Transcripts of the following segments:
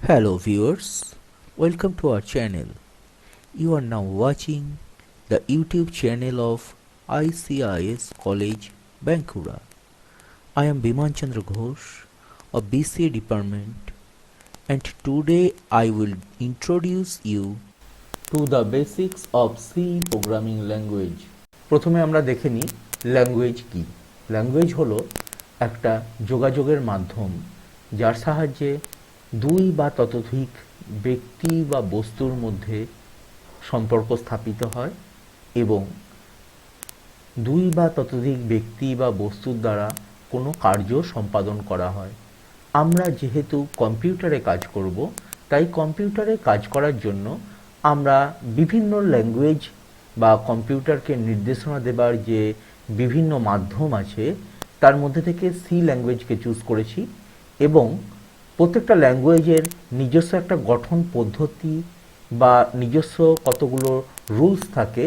Hello viewers, welcome to our channel. You are now watching the YouTube channel of ICIS College Bankura. I am Biman Chandra Ghosh of BCA department, and today I will introduce you to the basics of C programming language. প্রথমে আমরা দেখে নিই language কি। Language হলো একটা যোগাযোগের মাধ্যম যার সাহায্যে দুই বা ততোধিক ব্যক্তি বা বস্তুর মধ্যে সম্পর্ক স্থাপিত হয় এবং দুই বা ততোধিক ব্যক্তি বা বস্তুর দ্বারা কোনো কার্য সম্পাদন করা হয়। আমরা যেহেতু কম্পিউটারে কাজ করব, তাই কম্পিউটারে কাজ করার জন্য আমরা বিভিন্ন ল্যাঙ্গুয়েজ বা কম্পিউটারকে নির্দেশনা দেবার যে বিভিন্ন মাধ্যম আছে তার মধ্যে থেকে সি ল্যাঙ্গুয়েজকে চুজ করেছি এবং প্রত্যেকটা ল্যাঙ্গুয়েজের নিজস্ব একটা গঠন পদ্ধতি বা নিজস্ব কতগুলো রুলস থাকে।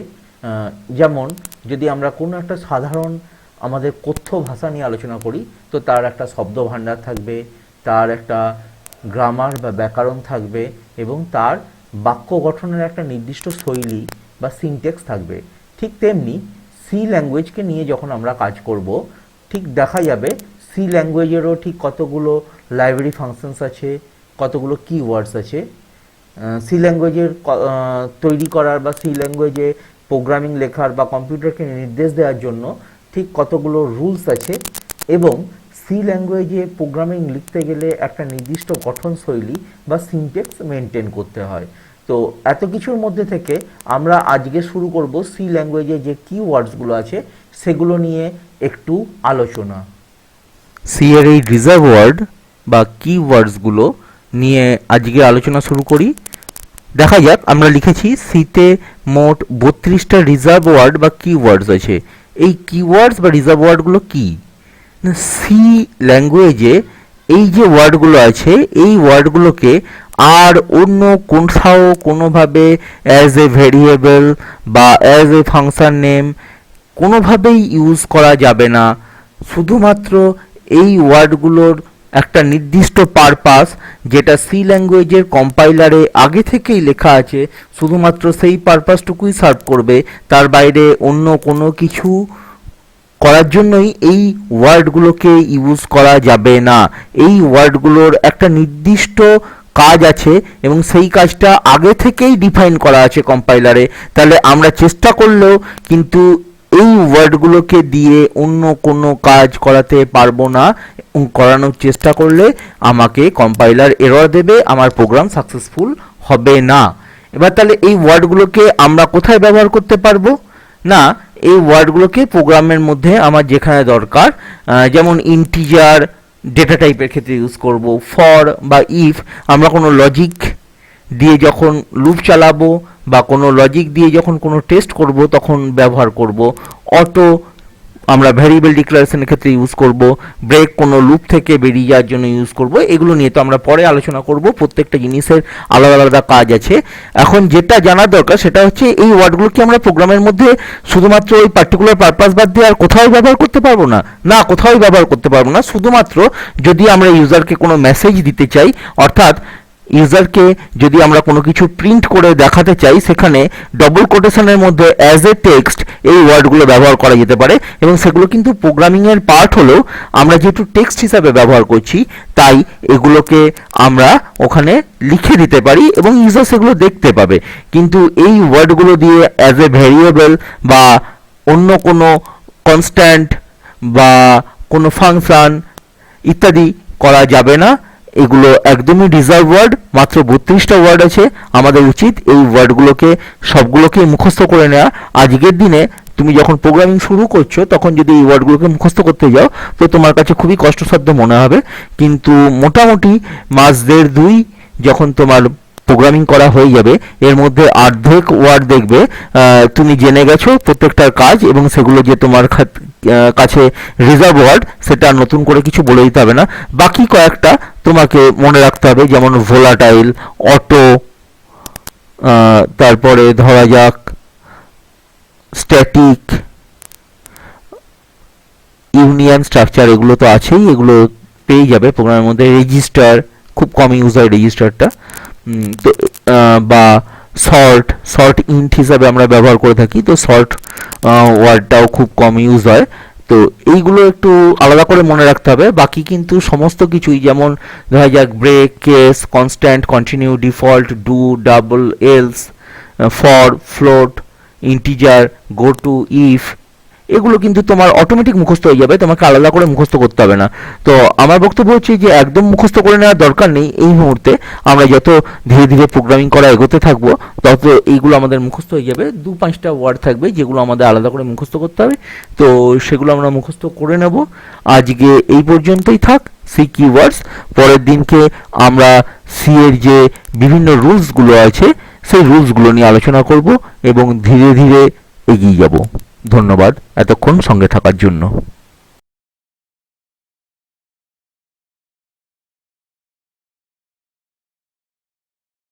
যেমন যদি আমরা কোনো একটা সাধারণ আমাদের কথ্য ভাষা নিয়ে আলোচনা করি, তো তার একটা শব্দ ভাণ্ডার থাকবে, তার একটা গ্রামার বা ব্যাকরণ থাকবে এবং তার বাক্য গঠনের একটা নির্দিষ্ট শৈলী বা সিনট্যাক্স থাকবে। ঠিক তেমনি সি ল্যাঙ্গুয়েজকে নিয়ে যখন আমরা কাজ করব, ঠিক দেখা যাবে সি ল্যাঙ্গুয়েজেরও ঠিক কতগুলো লাইব্রেরি ফাংশনস আছে, কতগুলো কিওয়ার্ডস আছে। সি ল্যাঙ্গুয়েজের তৈরি করার বা সি ল্যাঙ্গুয়েজে প্রোগ্রামিং লেখার বা কম্পিউটারকে নির্দেশ দেওয়ার জন্য ঠিক কতগুলো রুলস আছে এবং সি ল্যাঙ্গুয়েজে প্রোগ্রামিং লিখতে গেলে একটা নির্দিষ্ট গঠনশৈলী বা সিনট্যাক্স মেনটেন করতে হয়। তো এত কিছুর মধ্যে থেকে আমরা আজকে শুরু করব সি ল্যাঙ্গুয়েজে যে কিওয়ার্ডসগুলো আছে সেগুলো নিয়ে একটু আলোচনা। সি এর এই রিজার্ভ ওয়ার্ড বা কিওয়ার্ডসগুলো নিয়ে আজকে আলোচনা শুরু করি। দেখা যাক, আমরা লিখেছি সিতে মোট 32টা রিজার্ভ ওয়ার্ড বা কিওয়ার্ডস আছে। এই কিওয়ার্ডস বা রিজার্ভ ওয়ার্ডগুলো কি? সি ল্যাঙ্গুয়েজে এই যে ওয়ার্ডগুলো আছে এই ওয়ার্ডগুলোকে আর অন্য কোথাও কোনোভাবে অ্যাজ এ ভেরিয়েবল বা অ্যাজ এ ফাংশন নেম কোনোভাবেই ইউজ করা যাবে না। শুধুমাত্র এই ওয়ার্ডগুলোর একটা নির্দিষ্ট পারপাস, যেটা সি ল্যাঙ্গুয়েজের কম্পাইলারে আগে থেকেই লেখা আছে, শুধুমাত্র সেই পারপাসটুকুই সার্ভ করবে, তার বাইরে অন্য কোনো কিছু করার জন্যই এই ওয়ার্ডগুলোকে ইউজ করা যাবে না। এই ওয়ার্ডগুলোর একটা নির্দিষ্ট কাজ আছে এবং সেই কাজটা আগে থেকেই ডিফাইন করা আছে কম্পাইলারে। তাহলে আমরা চেষ্টা করলেও কিন্তু এই ওয়ার্ডগুলোকে দিয়ে অন্য কোনো কাজ করাতে পারবো না। করানোর চেষ্টা করলে আমাকে কম্পাইলার এরর দেবে, আমার প্রোগ্রাম সাকসেসফুল হবে না। এবার তাহলে এই ওয়ার্ডগুলোকে আমরা কোথায় ব্যবহার করতে পারবো? না, এই ওয়ার্ডগুলোকে প্রোগ্রামের মধ্যে আমার যেখানে দরকার, যেমন ইন্টিজার ডেটা টাইপের ক্ষেত্রে ইউজ করব, ফর বা ইফ আমরা কোনো লজিক দিয়ে যখন লুপ চালাবো বা কোনো লজিক দিয়ে যখন কোনো টেস্ট করব তখন ব্যবহার করব, অটো আমরা ভ্যারিয়েবল ডিক্লারেশনের ক্ষেত্রে ইউজ করব, ব্রেক কোনো লুপ থেকে বেরিয়ে যাওয়ার জন্য ইউজ করব। এগুলো নিয়ে তো আমরা পরে আলোচনা করব, প্রত্যেকটা জিনিসের আলাদা আলাদা কাজ আছে। এখন যেটা জানার দরকার সেটা হচ্ছে এই ওয়ার্ডগুলোকে আমরা প্রোগ্রামের মধ্যে শুধুমাত্র ওই পার্টিকুলার পারপাস বাদ দিয়ে আর কোথাও ব্যবহার করতে পারবো না। না, কোথাও ব্যবহার করতে পারবো না। শুধুমাত্র যদি আমরা ইউজারকে কোনো মেসেজ দিতে চাই, অর্থাৎ ইউজারকে যদি আমরা কোনো কিছু প্রিন্ট করে দেখাতে চাই, সেখানে ডবল কোটেশনের মধ্যে অ্যাজ এ টেক্সট এই ওয়ার্ডগুলো ব্যবহার করা যেতে পারে এবং সেগুলো কিন্তু প্রোগ্রামিংয়ের পার্ট হলেও আমরা যেহেতু টেক্সট হিসাবে ব্যবহার করছি তাই এগুলোকে আমরা ওখানে লিখে দিতে পারি এবং ইউজার সেগুলো দেখতে পাবে। কিন্তু এই ওয়ার্ডগুলো দিয়ে অ্যাজ এ ভ্যারিয়েবল বা অন্য কোনো কনস্ট্যান্ট বা কোনো ফাংশন ইত্যাদি করা যাবে না। এগুলো একদমই রিজার্ভ ওয়ার্ড, মাত্র 32টা ওয়ার্ড আছে। আমাদের উচিত এই ওয়ার্ডগুলোকে সবগুলোকেই মুখস্থ করে নেওয়া। আজকের দিনে তুমি যখন প্রোগ্রামিং শুরু করছো তখন যদি এই ওয়ার্ডগুলোকে মুখস্থ করতে যাও তো তোমার কাছে খুবই কষ্টসাধ্য মনে হবে, কিন্তু মোটামুটি মাস দেড় দুই যখন তোমার প্রোগ্রামিং করা হয়ে যাবে এর মধ্যে অর্ধেক ওয়ার্ড দেখবে তুমি জেনে গেছো প্রত্যেকটার কাজ, এবং সেগুলো যে তোমার কাছে রিজার্ভ ওয়ার্ড সেটা নতুন করে কিছু বলে দিতে হবে না। বাকি কয়েকটা তোমাকে মনে রাখতে হবে, যেমন ভোলাটাইল, অটো, তারপরে ধরা যাক স্ট্যাটিক, ইউনিয়ন, স্ট্রাকচার, এগুলো তো আছেই, এগুলো পেয়ে যাবে প্রোগ্রামের মধ্যে। রেজিস্টার, খুব কম ইউজ হয় রেজিস্টারটা। তো বা শর্ট ইন্ট হিসাবে আমরা ব্যবহার করে থাকি, তো শর্ট ওয়ার্ডটাও খুব কম ইউজ হয়। তো এইগুলো একটু আলাদা করে মনে রাখতে হবে। বাকি কিন্তু সমস্ত কিছুই, যেমন ধরা যাক break, case, constant, continue, default, do, double, else, for, float, integer, go to, if, এগুলো কিন্তু তোমার অটোমেটিক মুখস্থ হয়ে যাবে, তোমাকে আলাদা করে মুখস্থ করতে হবে না। তো আমার বক্তব্য হচ্ছে যে একদম মুখস্থ করে নেওয়ার দরকার নেই এই মুহূর্তে। আমরা যত ধীরে ধীরে প্রোগ্রামিং করা এগোতে থাকবো তত এইগুলো আমাদের মুখস্থ হয়ে যাবে। 2-5টা ওয়ার্ড থাকবে যেগুলো আমাদের আলাদা করে মুখস্থ করতে হবে, তো সেগুলো আমরা মুখস্থ করে নেব। আজকে এই পর্যন্তই থাক সি কিওয়ার্ডস। পরের দিনকে আমরা সি এর যে বিভিন্ন রুলসগুলো আছে সেই রুলসগুলো নিয়ে আলোচনা করব এবং ধীরে ধীরে এগিয়ে যাব। ধন্যবাদ এতক্ষণ সঙ্গে থাকার জন্য।